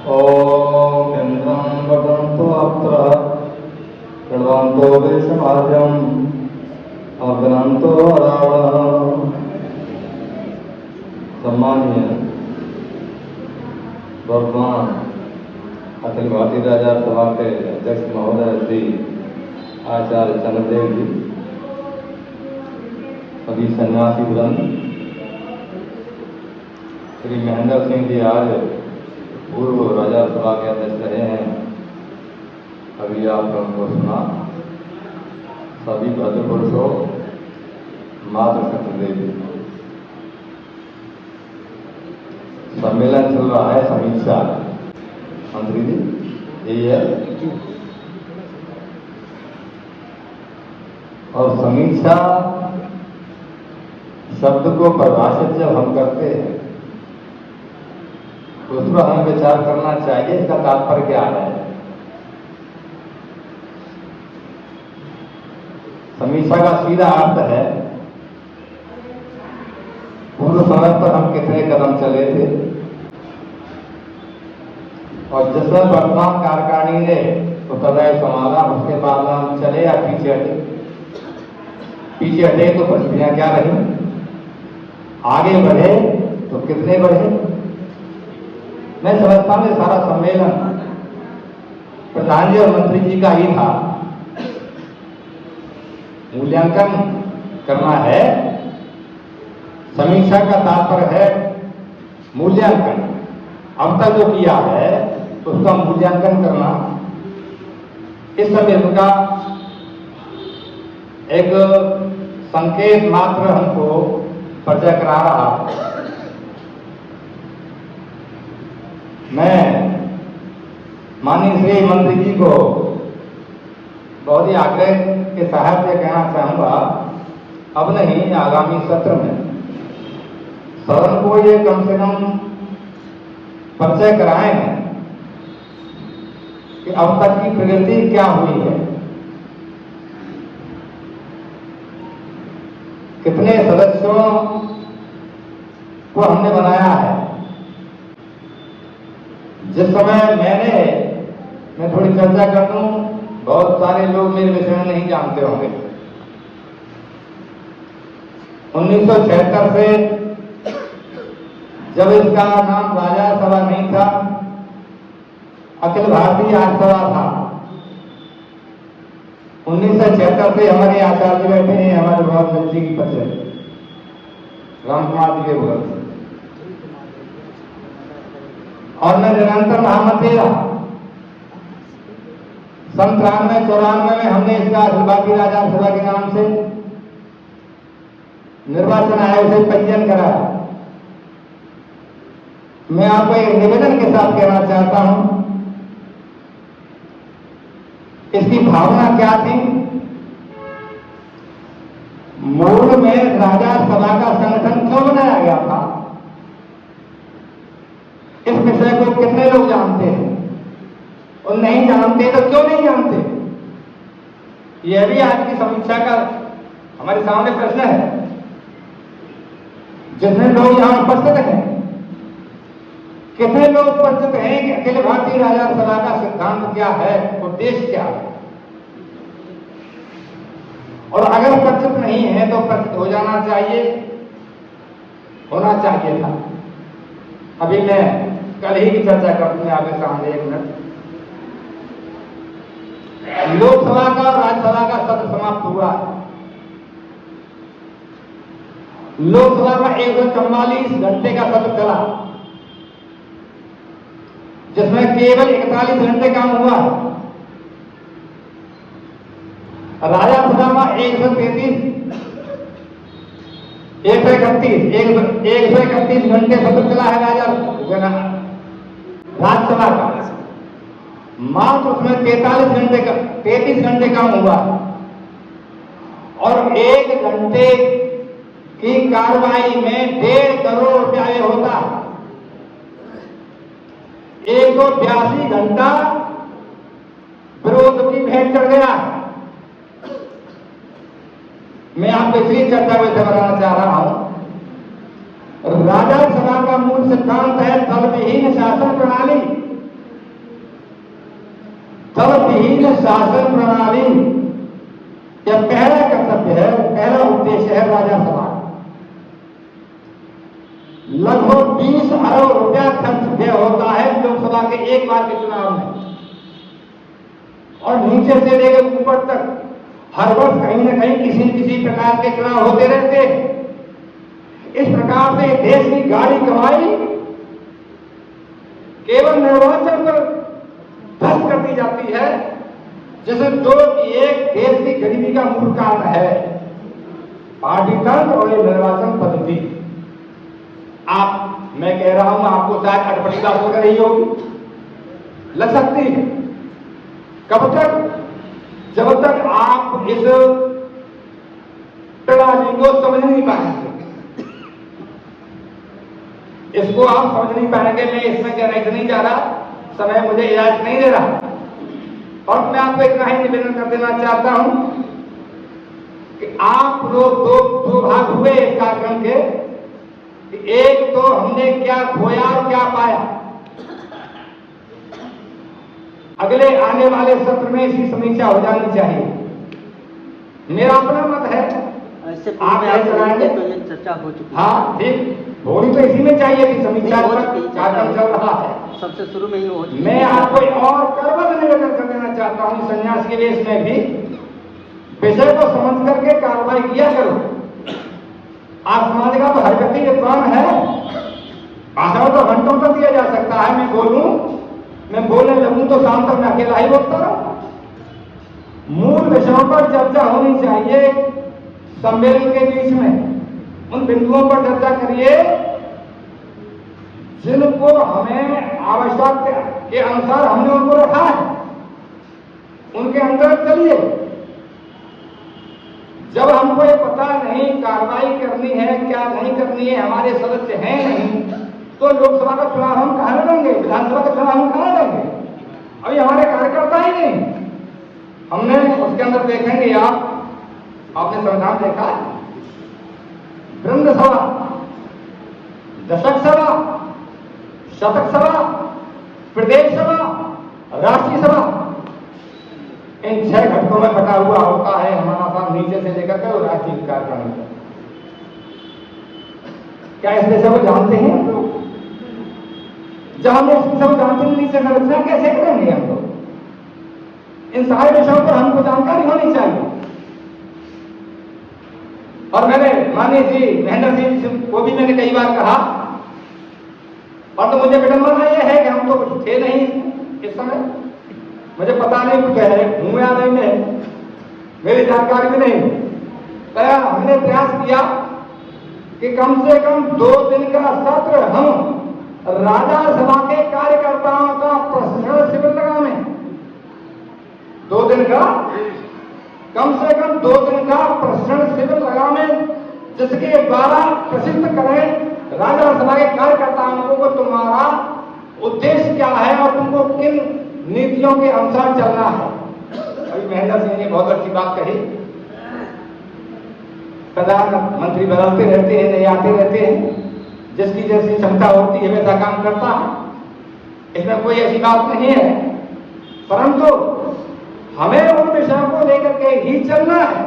ॐ इन्द्रं वदन्तु अत्र कृण्वन्तो देशमार्यम् अग्नन्तो रावणः। सम्मानीय वर्तमान अखिल भारतीय राजा सभा के अध्यक्ष महोदय श्री आचार्य चंद्रदेव जी, सभी सन्यासी वृंद, श्री महेंद्र सिंह जी आज पूर्व राजा सभा के अध्यक्ष रहे हैं, अभी आपने उनको सुना। सभी भद्र पुरुषों, मातृ चंद्रदेव, सम्मेलन चल रहा है समीक्षा। मंत्री जी यही है, और समीक्षा शब्द को परिभाषित जब हम करते हैं तो उस पर हमें विचार करना चाहिए इसका तात्पर्य क्या है। समीक्षा का सीधा अर्थ है पूर्व समय पर हम कितने कदम चले थे और जिस समय वर्तमान कार्यकारिणी ने तो सदैव संभाला, उसके बाद हम चले या पीछे हटे। पीछे हटे तो परिस्थितियां क्या रही, आगे बढ़े तो कितने बढ़े। मैं समझता हूं सारा सम्मेलन प्रधान जी और मंत्री जी का ही था। मूल्यांकन करना है, समीक्षा का तात्पर्य है मूल्यांकन। अब तक जो किया है उसका मूल्यांकन करना, इस सम्मेलन का एक संकेत मात्र हमको परिचय करा रहा। मैं माननीय श्री मंत्री जी को बहुत ही आग्रह के साथ से कहना चाहूंगा, अब नहीं आगामी सत्र में सदन को ये कम से कम परिचय कराए हैं कि अब तक की प्रगति क्या हुई है, कितने सदस्यों को हमने बनाया है। जिस समय मैं थोड़ी चर्चा कर दूं, बहुत सारे लोग मेरे विषय में नहीं जानते होंगे। 1976 से जब इसका नाम राजा सभा नहीं था, अखिल भारतीय आज सभा था। 1976 से हमारे आचार्य बैठे हैं, हमारे भगवत जी की परिचय राम कुमार जी के भगत, और मैं निरंतर महामंत्री रहा। सन 93-94 में हमने इसका अखिल भारतीय राजा सभा के नाम से निर्वाचन आयोग से पंजीयन कराया। मैं आपको एक निवेदन के साथ कहना चाहता हूं, इसकी भावना क्या थी। मूल में राजा सभा का संगठन क्यों बनाया गया था, इस विषय को कितने लोग जानते हैं और नहीं जानते तो क्यों नहीं जानते, यह भी आज की समीक्षा का हमारे सामने प्रश्न है। जितने लोग यहां उपस्थित हैं, कितने लोग उपस्थित हैं कि अखिल भारतीय राजा सभा का सिद्धांत क्या है, उद्देश्य क्या है, और अगर परिचित नहीं है तो परिचित हो जाना चाहिए, होना चाहिए था। अभी मैं कल ही की चर्चा करती हूं आपके सामने, 1 मिनट। लोकसभा का और राज्यसभा का सत्र समाप्त हुआ। लोकसभा में 144 घंटे का सत्र चला, जिसमें केवल 41 घंटे काम हुआ। राज्यसभा में 131 घंटे सत्र चला है राज्यसभा का, मात्र उसमें 33 घंटे काम हुआ, और 1 घंटे की कार्रवाई में 1.5 करोड़ रुपया होता। 182 घंटा विरोध की भेंट चढ़ गया। मैं आपको इसलिए चर्चा में से बताना चाह रहा हूं, राजा सभा का मूल सिद्धांत है दलविहीन शासन प्रणाली। तब विहीन शासन प्रणाली यह पहला कर्तव्य है, पहला उद्देश्य है राज्यसभा। लगभग 20 अरब रुपया खर्च व्यय होता है लोकसभा के एक बार के चुनाव में, और नीचे से लेकर ऊपर तक हर वर्ष कहीं न कहीं किसी न किसी प्रकार के चुनाव होते रहते हैं। इस प्रकार से देश की गाड़ी कमाई केवल निर्वाचन पर खर्च कर दी जाती है, जिसे जो कि एक देश की गरीबी का मूल कारण है, पार्टी तंत्र और ये निर्वाचन पद्धति। मैं कह रहा हूं, आपको शायद अटपटी बात लग रही होगी, लग सकती है। कब तक? जब तक आप इस प्रणाली को समझ नहीं पाएंगे, इसको आप समझ नहीं पाएंगे। मैं इसमें गहराई से नहीं जा रहा, समय मुझे इजाजत नहीं दे रहा, और मैं आपको इतना ही निवेदन कर देना चाहता हूं कि आप लोग दो भाग हुए इस कार्यक्रम के। एक तो हमने क्या खोया और क्या पाया। अगले आने वाले सत्र में इसकी समीक्षा हो जानी चाहिए। मेरा अपना मत है, आप चलाएंगे तो ये चर्चा हो चुकी है। हाँ ठीक, होनी तो इसी में चाहिए कि समीक्षा कार्यक्रम चल रहा है, सबसे शुरू में ही हो चुकी। मैं आपको और करबद्ध निवेदन कर देना चाहता हूं, संन्यास के वेश में भी विषय को समझ करके कार्रवाई किया करो। आप समाज का तो हर व्यक्ति विद्वान है, भाषण तो घंटों तक दिया जा सकता है। मैं बोलने लगूं तो शाम तक मैं अकेला ही बोलता रहूं। मूल विषयों पर चर्चा होनी चाहिए सम्मेलन के बीच में। उन बिंदुओं पर चर्चा करिए जिनको हमें आवश्यकता के अनुसार हमने उनको रखा है, उनके अंदर चलिए। जब हमको ये पता नहीं कार्रवाई करनी है क्या नहीं करनी है, हमारे सदस्य हैं नहीं, तो लोकसभा का चुनाव हम कहां लड़ेंगे, विधानसभा का चुनाव हम कहां लड़ेंगे? अभी हमारे कार्यकर्ता ही नहीं। हमने उसके अंदर देखेंगे, आपने संविधान देखा है, वृंद सभा, दशक सभा, शतक सभा, प्रदेश सभा, राष्ट्रीय सभा, इन 6 घटकों में बटा हुआ होता है हमारा साथ नीचे से लेकर के राष्ट्रीय कार्यक्रम। क्या इस विषय को जानते हैं हम लोग? जब हम इस विषय को जानते हैं, नीचे संरचना कैसे करेंगे हम लोग? इन सारे विषयों पर हमको जानकारी होनी चाहिए। और मैंने माननीय जी महेंद्र सिंह को भी मैंने कई बार कहा, और तो मुझे विडंबना यह है कि हम तो कुछ थे नहीं इस समय, मुझे पता नहीं कुछ है, हूं या नहीं मैं, मेरी जानकारी भी नहीं। पर हमने प्रयास किया कि कम से कम 2 दिन का सत्र हम राज्यसभा के कार्यकर्ताओं का प्रशिक्षण शिविर लगावें। 2 दिन का, कम से कम 2 दिन का प्रशिक्षण शिविर लगावें, जिसके द्वारा प्रसिद्ध करें राज्यसभा के कार्यकर्ताओं को तुम्हारा उद्देश्य क्या है और तुमको किन नीतियों के अनुसार चलना है। अभी महेंद्र सिंह ने बहुत अच्छी बात कही, प्रधानमंत्री बदलते रहते हैं, नहीं आते रहते हैं, जिसकी जैसी क्षमता होती है वैसा काम करता है, इसमें कोई ऐसी बात नहीं है। परंतु हमें उन विषयों को लेकर के ही चलना है